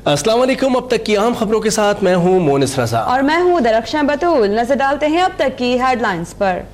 अस्सलाम वालेकुम। अब तक की अहम खबरों के साथ मैं हूं मोनिस रजा और मैं हूं दरख्शां बतूल। नजर डालते हैं अब तक की हेडलाइंस पर।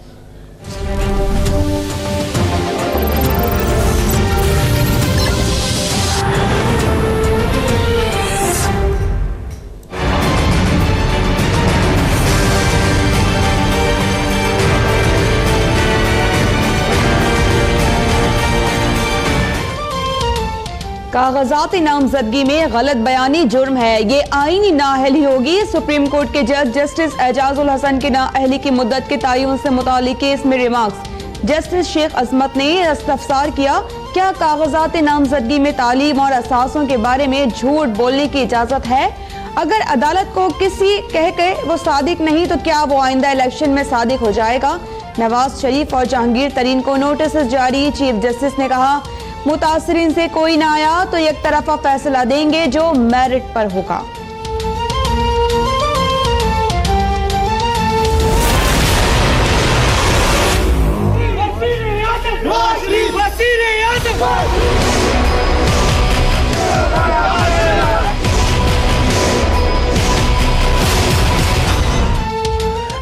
कागजाती नामजदगी में गलत बयानी जुर्म है, ये आईनी नाअहली होगी। सुप्रीम कोर्ट के जज जस्टिस एजाजुल हसन की नाअहली की मुद्दत के तयन से मुतालिक केस में रिमार्क्स। जस्टिस शेख अजमत ने इस्तफसार किया, क्या कागजाती नामजदगी में तालीम और असासों के बारे में झूठ बोलने की इजाजत है? अगर अदालत को किसी कह के वो सादिक नहीं तो क्या वो आइंदा इलेक्शन में सादिक हो जाएगा? नवाज शरीफ और जहांगीर तरीन को नोटिस जारी। चीफ जस्टिस ने कहा, मुतासरीन से कोई ना आया तो एक तरफा फैसला देंगे जो मेरिट पर होगा।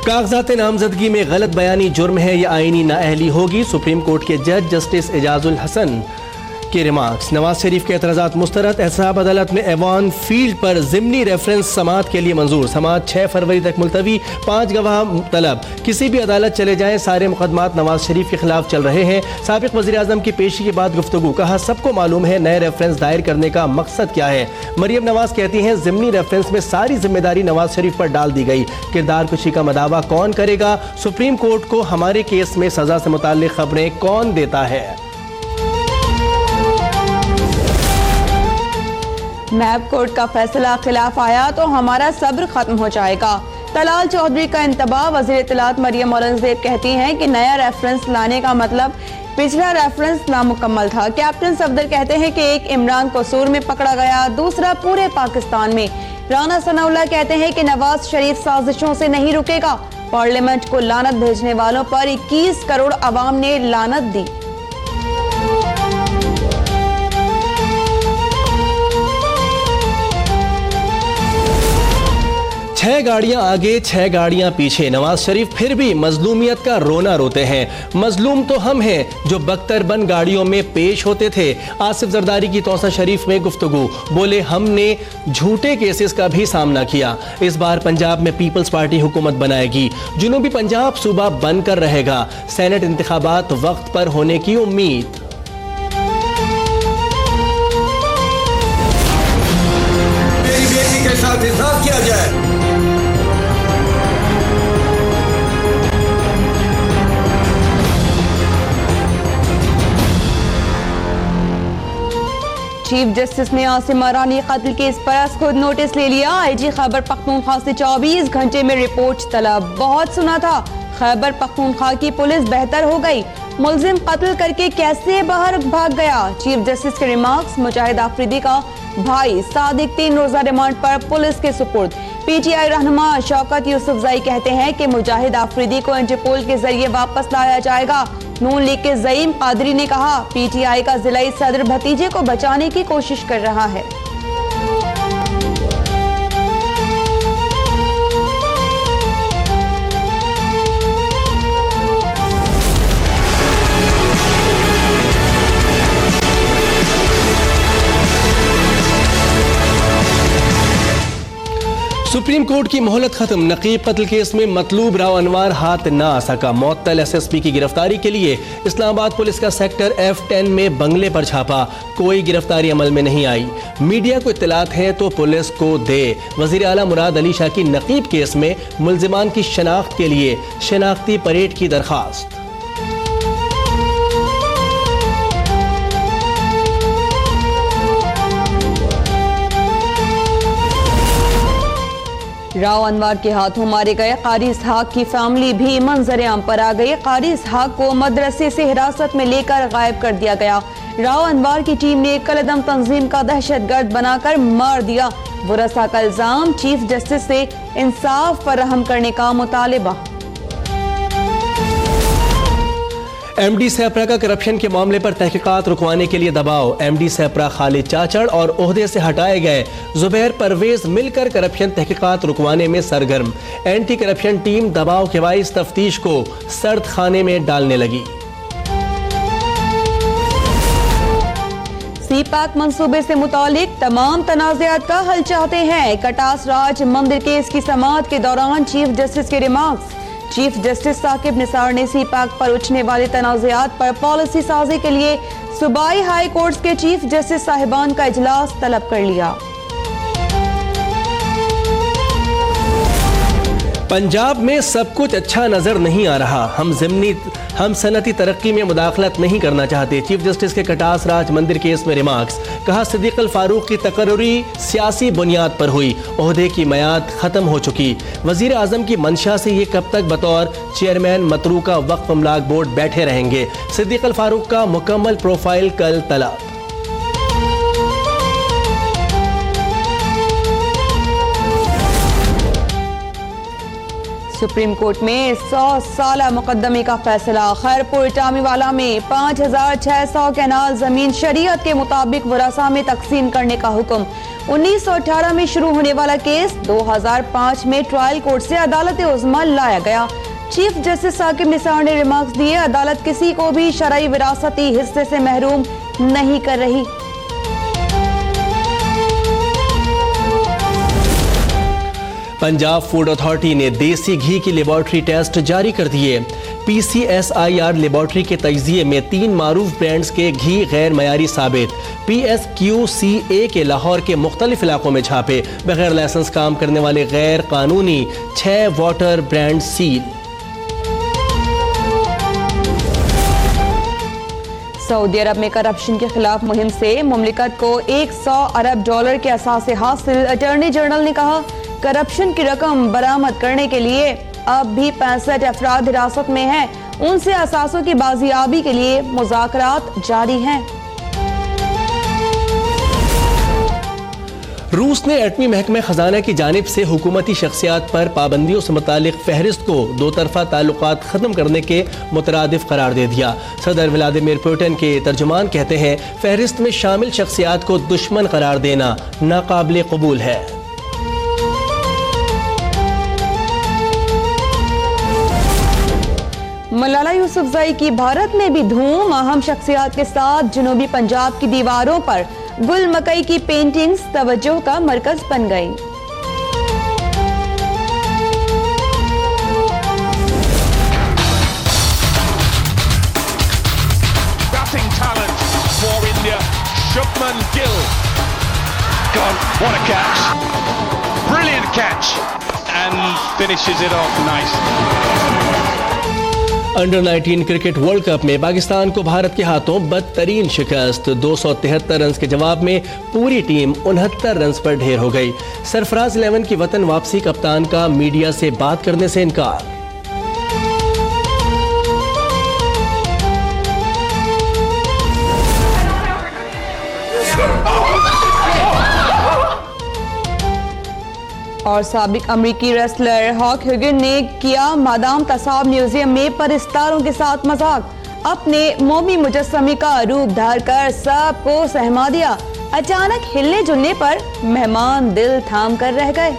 कागजात नामजदगी में गलत बयानी जुर्म है, यह आईनी नाअहली होगी। सुप्रीम कोर्ट के जज जस्टिस एजाजुल हसन के रिमार्क्स। नवाज शरीफ के एतराज़ात मुस्तरद। एहतसाब अदालत में एवान फील्ड पर ज़िमनी रेफरेंस समाअत के लिए मंजूर। समाअत 6 फरवरी तक मुलतवी। 5 गवाह तलब। किसी भी अदालत चले जाएं, सारे मुकदमात नवाज शरीफ के खिलाफ चल रहे हैं। साबिक वज़ीर आज़म की पेशी के बाद गुफ्तगू। कहा, सबको मालूम है नए रेफरेंस दायर करने का मकसद क्या है। मरियम नवाज कहती हैं, ज़िमनी रेफरेंस में सारी जिम्मेदारी नवाज शरीफ पर डाल दी गई। किरदार कुशी का मदावा कौन करेगा? सुप्रीम कोर्ट को हमारे केस में सजा से मुताल्लिक खबरें कौन देता है? नैब कोर्ट का फैसला खिलाफ आया तो हमारा सब्र खत्म हो जाएगा। तलाल चौधरी का इंतबाह। वज़ीर इत्तलात मरियम औरंगज़ेब कहती हैं कि नया रेफरेंस लाने का मतलब पिछला रेफरेंस नामुकम्मल था। कैप्टन सफदर कहते हैं कि एक इमरान कसूर में पकड़ा गया, दूसरा पूरे पाकिस्तान में। राना सनाउल्लाह कहते हैं कि नवाज शरीफ साजिशों से नहीं रुकेगा। पार्लियामेंट को लानत भेजने वालों पर 21 करोड़ अवाम ने लानत दी। छह गाड़ियां आगे 6 गाड़ियां पीछे। नवाज शरीफ फिर भी मजलूमियत का रोना रोते हैं। मजलूम तो हम हैं जो बख्तरबंद गाड़ियों में पेश होते थे। आसिफ जरदारी की तौसा शरीफ में गुफ्तगू। बोले, हमने झूठे केसेस का भी सामना किया। इस बार पंजाब में पीपल्स पार्टी हुकूमत बनाएगी। जुनूबी पंजाब सूबा बनकर रहेगा। सेनेट इंतखाबात वक्त पर होने की उम्मीद। मेरी बेटी के साथ इंसाफ किया जाए। चीफ जस्टिस ने आसिमा रानी कत्ल केस पर खुद नोटिस ले लिया। आईजी खैबर पख्तूनख्वा से 24 घंटे में रिपोर्ट तलब। बहुत सुना था, खैबर पख्तूनख्वा की पुलिस बेहतर हो गई। मुलजिम कत्ल करके कैसे बाहर भाग गया? चीफ जस्टिस के रिमार्क्स। मुजाहिद आफरीदी का भाई सादिक 3 रोजा रिमांड पर पुलिस के सुपुर्द। पीटीआई रहनुमा शौकत यूसुफजई कहते हैं कि मुजाहिद आफरीदी को इंटरपोल के जरिए वापस लाया जाएगा। नून लीग के ज़ईम कादरी ने कहा, पीटीआई का जिलाई सदर भतीजे को बचाने की कोशिश कर रहा है। सुप्रीम कोर्ट की मोहलत खत्म। नकीब कत्ल केस में मतलूब राव अनवार हाथ ना आ सका। मुअत्तल एसएसपी की गिरफ्तारी के लिए इस्लामाबाद पुलिस का सेक्टर F10 में बंगले पर छापा। कोई गिरफ्तारी अमल में नहीं आई। मीडिया को इत्तलात है तो पुलिस को दे। वजीर आला मुराद अली शाह की नकीब केस में मुल्जिमान की शनाख्त के लिए शनाख्ती परेड की दरखास्त। राव अनवार के हाथों मारे गए कारी इसहाक की फैमिली भी मंजर आम पर आ गई। कारी इसहाक को मदरसे से हिरासत में लेकर गायब कर दिया गया। राव अनवार की टीम ने कलदम तंजीम का दहशतगर्द बनाकर मार दिया। बुरसा का इल्जाम। चीफ जस्टिस से इंसाफ फराहम करने का मुतालिबा। एमडी सेप्रा का करप्शन के मामले पर तहकीकात रुकवाने के लिए दबाव। एमडी सेप्रा खालिद चाचड़ और ओहदे से हटाए गए जुबैर परवेज मिलकर करप्शन तहकीकात रुकवाने में सरगर्म। एंटी करप्शन टीम दबाव के बाइस तफ्तीश को सर्द खाने में डालने लगी। सीपैक मंसूबे से मुतालिक तमाम तनाज़ात का हल चाहते हैं। कटास राज मंदिर केस की समाअत के दौरान चीफ जस्टिस के remarks. Chief justice Saqib Nisar ने सीपैक पर उठने वाले तनाज़ात पर पॉलिसी साजी के लिए सूबाई हाई कोर्ट्स के चीफ जस्टिस साहिबान का इजलास तलब कर लिया। पंजाब में सब कुछ अच्छा नजर नहीं आ रहा। हम सनती तरक्की में मुदाखलत नहीं करना चाहते। चीफ जस्टिस के कटास राज मंदिर केस में रिमार्क्स। कहा सिद्दीक अल फारूक की तकर्री सियासी बुनियाद पर हुई, ओहदे की मयाद खत्म हो चुकी। वजीर आजम की मंशा से ये कब तक बतौर चेयरमैन मतरूका वक्फ अमलाक बोर्ड बैठे रहेंगे। सिद्दीक अल फारूक का मुकम्मल प्रोफाइल कल तलब। सुप्रीम कोर्ट में 100 साला मुकदमे का फैसला। खैरपुर टामीवाला में 5600 कैनाल जमीन शरीयत के मुताबिक वरासा में तकसीम करने का हुक्म। 1918 में शुरू होने वाला केस 2005 में ट्रायल कोर्ट से अदालत उज़्मा लाया गया। चीफ जस्टिस साकिब निसार ने रिमार्क्स दिए, अदालत किसी को भी शरई विरासती हिस्से से महरूम नहीं कर रही। पंजाब फूड अथॉरिटी ने देसी घी की लेबॉर्ट्री टेस्ट जारी कर दिए। PCSIR लेबॉर्ट्री के तज्जिए में 3 मारूफ ब्रांड्स के घी गैर मयारी साबित। PSQCA के लाहौर के मुख्तलिफ इलाकों में छापे। बगैर लाइसेंस काम करने वाले गैर कानूनी 6 वाटर ब्रांड सील। सऊदी अरब में करप्शन के खिलाफ मुहिम से मुमलिकत को $100 अरब के असासे हासिल। अटॉर्नी जनरल ने कहा, करप्शन की रकम बरामद करने के लिए अब भी 65 अफराद हिरासत में हैं। उनसे असासों की बाजियाबी के लिए मुज़ाकरात जारी हैं। रूस ने एटमी महकमे खजाना की जानिब से हुकूमती शख्सियात पर पाबंदियों से मुतालिक फहरिस्त को दो तरफा ताल्लुकात ख़त्म करने के मुतरादिफ करार दे दिया। सदर व्लादिमीर पुतिन के तर्जुमान कहते हैं, फहरिस्त में शामिल शख्सियात को दुश्मन करार देना नाकाबिल कबूल है। मलाला यूसुफजई की भारत में भी धूम। अहम शख्सियात के साथ जनूबी पंजाब की दीवारों पर गुल मकई की पेंटिंग्स तवज्जो का मरकज बन गई। Batting talent for India. Shubman Gill. God, what a catch! Brilliant catch, and finishes it off nice. Under 19 cricket world cup में पाकिस्तान को भारत के हाथों बदतरीन शिकस्त। 273 रन के जवाब में पूरी टीम 69 रन पर ढेर हो गई। सरफराज 11 की वतन वापसी कप्तान का मीडिया से बात करने से इनकार। और साबिक अमरीकी रेसलर हॉक ह्यूगन ने किया मादाम तसाब म्यूजियम में परिस्तारों के साथ मजाक। अपने मोमी मुजस्समे का रूप धारकर सबको सहमा दिया। अचानक हिलने जुलने पर मेहमान दिल थाम कर रह गए।